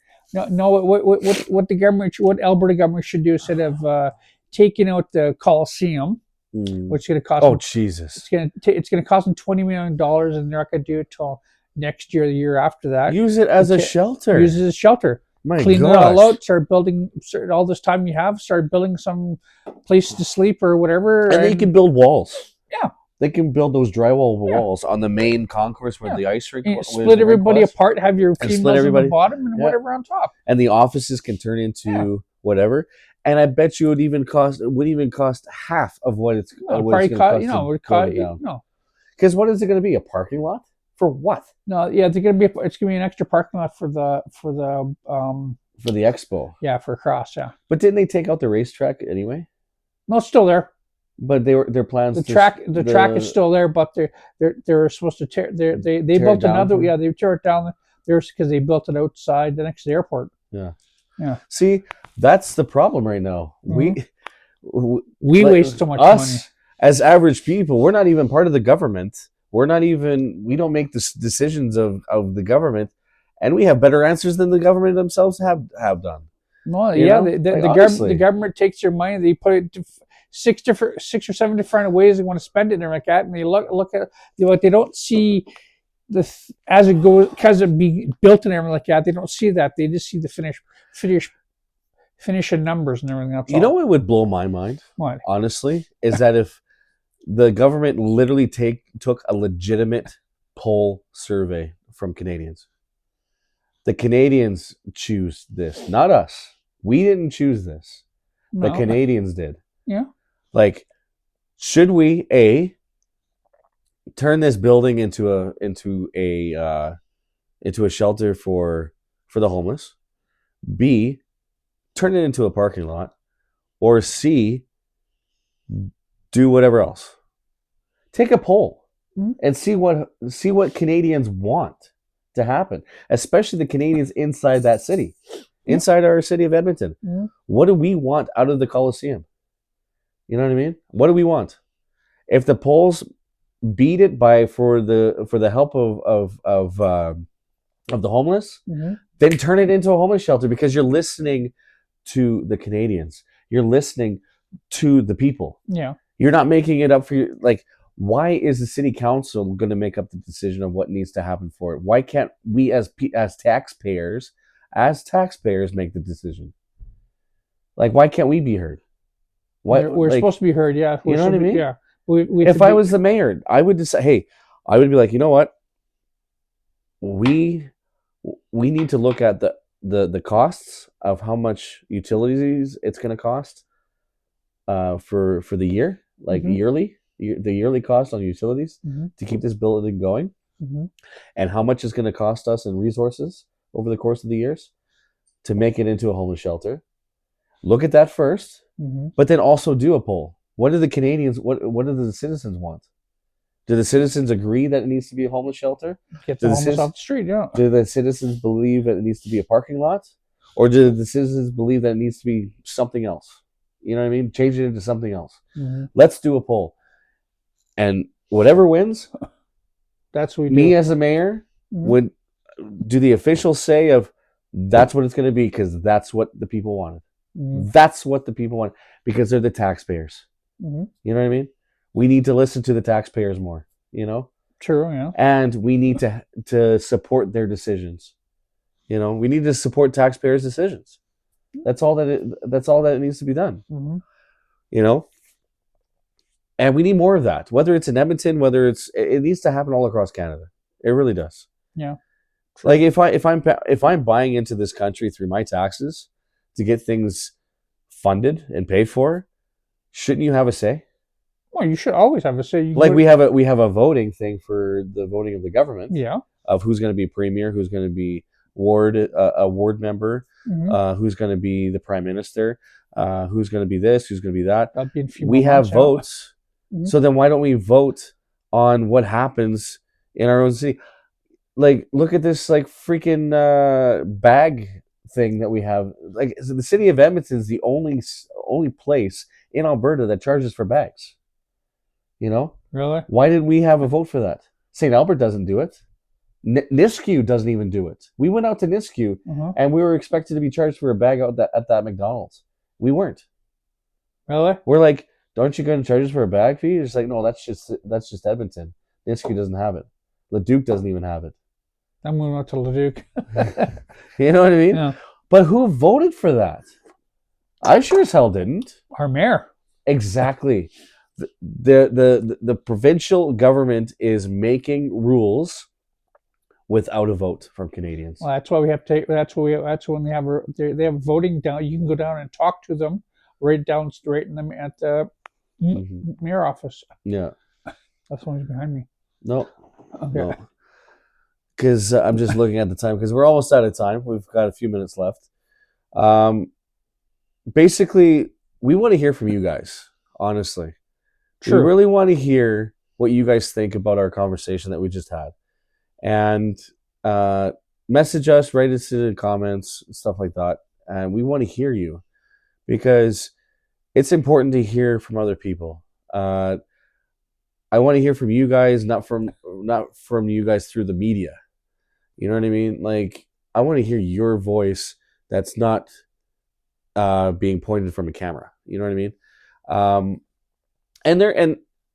No. What the government, what Alberta government should do instead of taking out the Coliseum, which is going to cost. Oh, Jesus! It's going to cost them $20 million, and they're not going to do it till next year, the year after that. Use it as a shelter. Use it as a shelter. Clean it all out. Start building. All this time you have, start building some place to sleep or whatever. And they can build walls. Yeah. They can build those drywall walls on the main concourse where the ice rink. Split everybody apart. Have your females on the bottom and whatever on top. And the offices can turn into whatever. And I bet you it would even cost half of what it's. Probably cost. Because what is it going to be? A parking lot for what? No, yeah, it's going to be an extra parking lot for the expo. Yeah, for Cross. Yeah. But didn't they take out the racetrack anyway? No, it's still there. But their plans. The track is still there, but they're supposed to tear. They built another. Yeah, they tore it down. There's because they built it outside next to the airport. Yeah. Yeah. See, that's the problem right now. Mm-hmm. We waste so much money. As average people, we're not even part of the government. We don't make the decisions of the government, and we have better answers than the government themselves have done. Well, yeah, the government takes your money, they put it to six or seven different ways they want to spend it, and they're like that, and they look at what they don't see as it goes, because it be built and everything like that. They don't see that. They just see the finish and numbers and everything else. You know what would blow my mind? What? Honestly, is that if the government literally took a legitimate poll survey from Canadians. The Canadians choose this, not us. We didn't choose this. The Canadians did. Yeah. Like, should we turn this building into a shelter for the homeless? B, turn it into a parking lot, or C, do whatever else. Take a poll and see what Canadians want to happen, especially the Canadians inside that city, inside our city of Edmonton. What do we want out of the Coliseum? You know what I mean? What do we want? If the polls beat it for the help of the homeless, then turn it into a homeless shelter, because you're listening to the Canadians. You're listening to the people. Yeah. You're not making it up for you. Like, why is the city council going to make up the decision of what needs to happen for it? Why can't we as taxpayers make the decision? Like, why can't we be heard? We're supposed to be heard. Yeah. You know what I mean? Yeah. If I was the mayor, I would just say, hey, I would be like, you know what? We need to look at the costs of how much utilities it's going to cost for the year, like yearly, the yearly cost on utilities to keep this building going, and how much it's going to cost us in resources over the course of the years to make it into a homeless shelter. Look at that first, but then also do a poll. What do the Canadians, what do the citizens want? Do the citizens agree that it needs to be a homeless shelter? Get the homeless off the street, yeah. Do the citizens believe that it needs to be a parking lot? Or do the citizens believe that it needs to be something else? You know what I mean? Change it into something else. Let's do a poll. And whatever wins, that's what we do. Me as a mayor, When do the officials say of that's what it's going to be because that's what the people wanted. That's what the people want because they're the taxpayers. You know what I mean? We need to listen to the taxpayers more. You know. True. Yeah. And we need to support their decisions. You know, we need to support taxpayers' decisions. That's all that needs to be done. You know, and we need more of that. Whether it's in Edmonton, it needs to happen all across Canada. It really does. Yeah. True. Like if I'm buying into this country through my taxes to get things funded and paid for, shouldn't you have a say? Well, you should always have a say. We have a voting thing for the voting of the government. Yeah. Of who's going to be premier, who's going to be a ward member, who's going to be the prime minister, who's going to be this, who's going to be that. We have votes. So then why don't we vote on what happens in our own city? Like, look at this like freaking bag thing that we have. Like, so the city of Edmonton is the only place in Alberta that charges for bags. You know? Really? Why did we have a vote for that? St. Albert doesn't do it. Nisku doesn't even do it. We went out to Nisku and we were expected to be charged for a bag out at that McDonald's. We weren't. Really? We're like, aren't you going to charge us for a bag fee? It's like, no, that's just Edmonton. Nisku doesn't have it. Leduc doesn't even have it. I'm going out to Leduc. You know what I mean? Yeah. But who voted for that? I sure as hell didn't. Our mayor. Exactly. The provincial government is making rules without a vote from Canadians. Well, that's why we have to. That's when they have voting down. You can go down and talk to them right in them at the mayor office. Yeah, that's one behind me. No, okay. No. Because I'm just looking at the time because we're almost out of time. We've got a few minutes left. Basically, we want to hear from you guys. Honestly, we really want to hear what you guys think about our conversation that we just had. And message us, write us in the comments, stuff like that. And we want to hear you because it's important to hear from other people. I want to hear from you guys, not from you guys through the media. You know what I mean? Like, I want to hear your voice that's not being pointed from a camera. You know what I mean?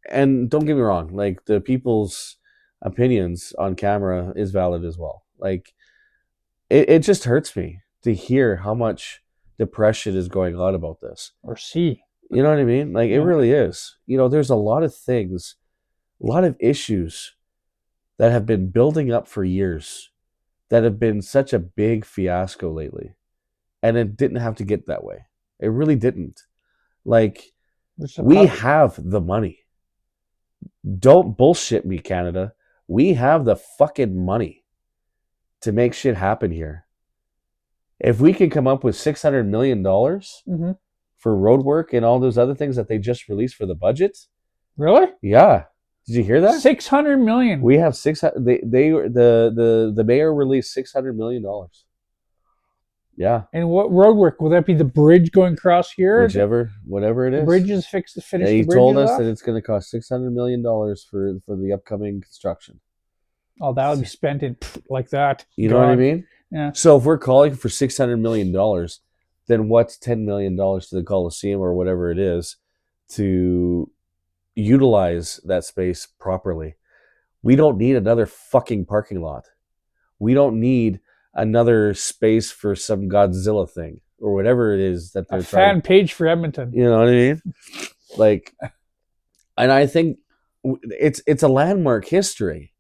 And don't get me wrong, like the people's opinions on camera is valid as well. Like it just hurts me to hear how much depression is going on about this. Or see. You know what I mean? Like it really is. You know, there's a lot of things, a lot of issues that have been building up for years that have been such a big fiasco lately. And it didn't have to get that way. It really didn't. Like, we have the money. Don't bullshit me, Canada. We have the fucking money to make shit happen here. If we can come up with $600 million for road work and all those other things that they just released for the budget. Really? Yeah. Did you hear that? $600 million. We have the mayor released $600 million. Yeah. And what road work? Will that be the bridge going across here? Whatever it is. The bridges fixed to finish the bridges. He told us that it's going to cost $600 million for the upcoming construction. Oh, that would be spent in like that. You know what I mean? Yeah. So if we're calling for $600 million, then what's $10 million to the Coliseum or whatever it is to utilize that space properly? We don't need another fucking parking lot. We don't need another space for some Godzilla thing or whatever it is that they're trying. Fan page for Edmonton. You know what I mean? Like, and I think it's a landmark history.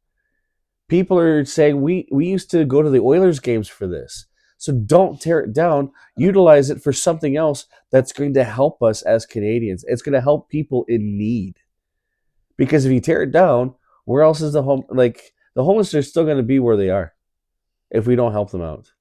People are saying we used to go to the Oilers games for this. So don't tear it down. Utilize it for something else that's going to help us as Canadians. It's going to help people in need. Because if you tear it down, where else is the home? Like, the homeless are still going to be where they are if we don't help them out.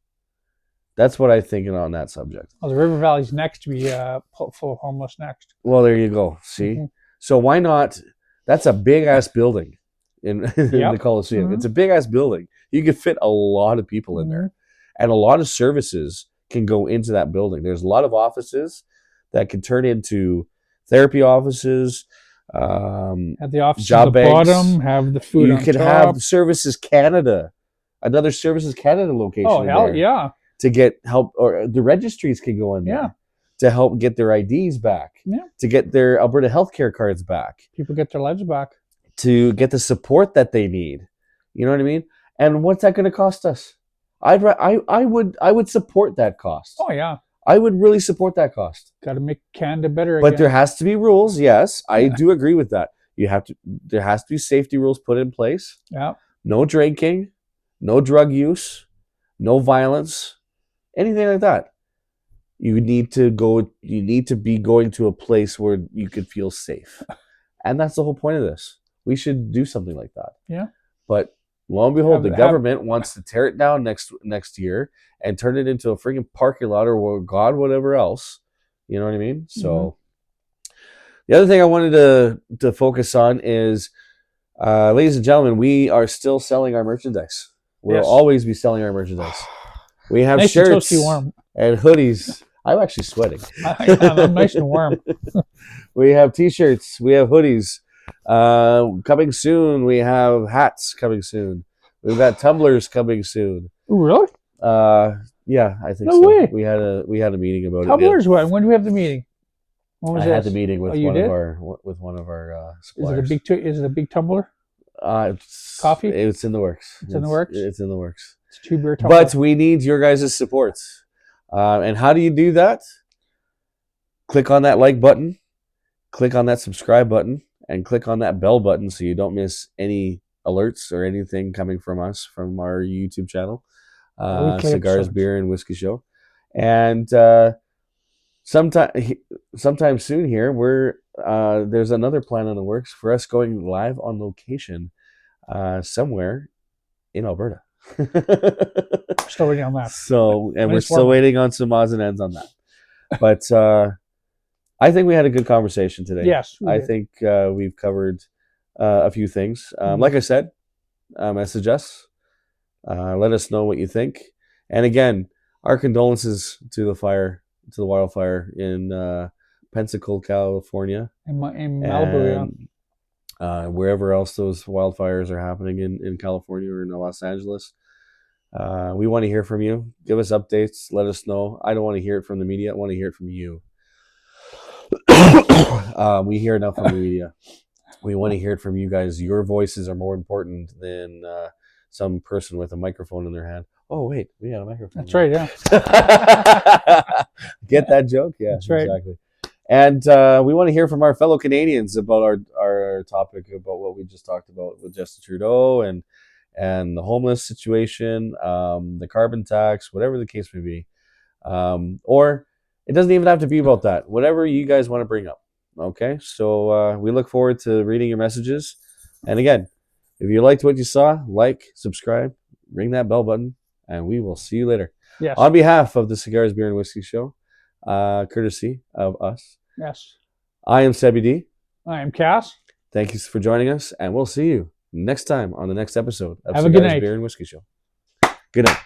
That's what I'm thinking on that subject. Well, the River Valley's next to be full of homeless next. Well, there you go. See? So why not? That's a big-ass building in the Coliseum. It's a big-ass building. You can fit a lot of people in there. And a lot of services can go into that building. There's a lot of offices that can turn into therapy offices. Have the office job at the banks. bottom, have the food you on could top. have Services Canada another Services Canada location. Oh, in hell there yeah. To get help, or the registries can go in there. Yeah. To help get their IDs back. Yeah. To get their Alberta healthcare cards back. People get their lives back. To get the support that they need. You know what I mean? And what's that going to cost us? I would support that cost. Oh yeah. I would really support that cost. Got to make Canada better But again. there has to be rules. Yes, I do agree with that. There has to be safety rules put in place. Yeah. No drinking, no drug use, no violence, anything like that. You need to be going to a place where you could feel safe. And that's the whole point of this. We should do something like that. Yeah. But lo and behold, the government wants to tear it down next year and turn it into a freaking parking lot or God, whatever else. You know what I mean? So the other thing I wanted to focus on is, ladies and gentlemen, we are still selling our merchandise. We'll always be selling our merchandise. We have nice shirts and toasty warm. And hoodies. I'm actually sweating. I'm nice and warm. We have t-shirts. We have hoodies. Coming soon. We have hats coming soon. We've got tumblers coming soon. Ooh, really? Yeah, I think no so. way. We had a meeting about tumblers. it. When do we have the meeting? When was I had the meeting with one of our suppliers. Is it a big tumbler? Coffee? It's in the works. It's in the works? It's in the works. It's 2 beer tumbler. But we need your guys' support. And how do you do that? Click on that like button, click on that subscribe button, and click on that bell button so you don't miss any alerts or anything coming from us from our YouTube channel, Cigars, Beer, and Whiskey Show. And sometime soon here, there's another plan in the works for us going live on location somewhere in Alberta. Still waiting on that. So, and we're still waiting on some odds and ends on that. But I think we had a good conversation today. Yes, I think we've covered a few things. Like I said, message us. Let us know what you think. And again, our condolences to the wildfire in Pensacola, California, in Malibu, wherever else those wildfires are happening in California or in Los Angeles. We want to hear from you. Give us updates. Let us know. I don't want to hear it from the media. I want to hear it from you. We hear enough from the media. We want to hear it from you guys. Your voices are more important than some person with a microphone in their hand. Oh, wait, we got a microphone. That's right, yeah. Get that joke? Yeah, that's right. Exactly. And we want to hear from our fellow Canadians about our topic, about what we just talked about with Justin Trudeau and the homeless situation, the carbon tax, whatever the case may be. Or it doesn't even have to be about that. Whatever you guys want to bring up. Okay? So we look forward to reading your messages. And again, if you liked what you saw, like, subscribe, ring that bell button, and we will see you later. Yes. On behalf of the Cigars, Beer, and Whiskey Show, courtesy of us. Yes. I am Sebby D. I am Cass. Thank you for joining us, and we'll see you next time on the next episode of Have a good Cigars, night. Beer, and Whiskey Show. Good night.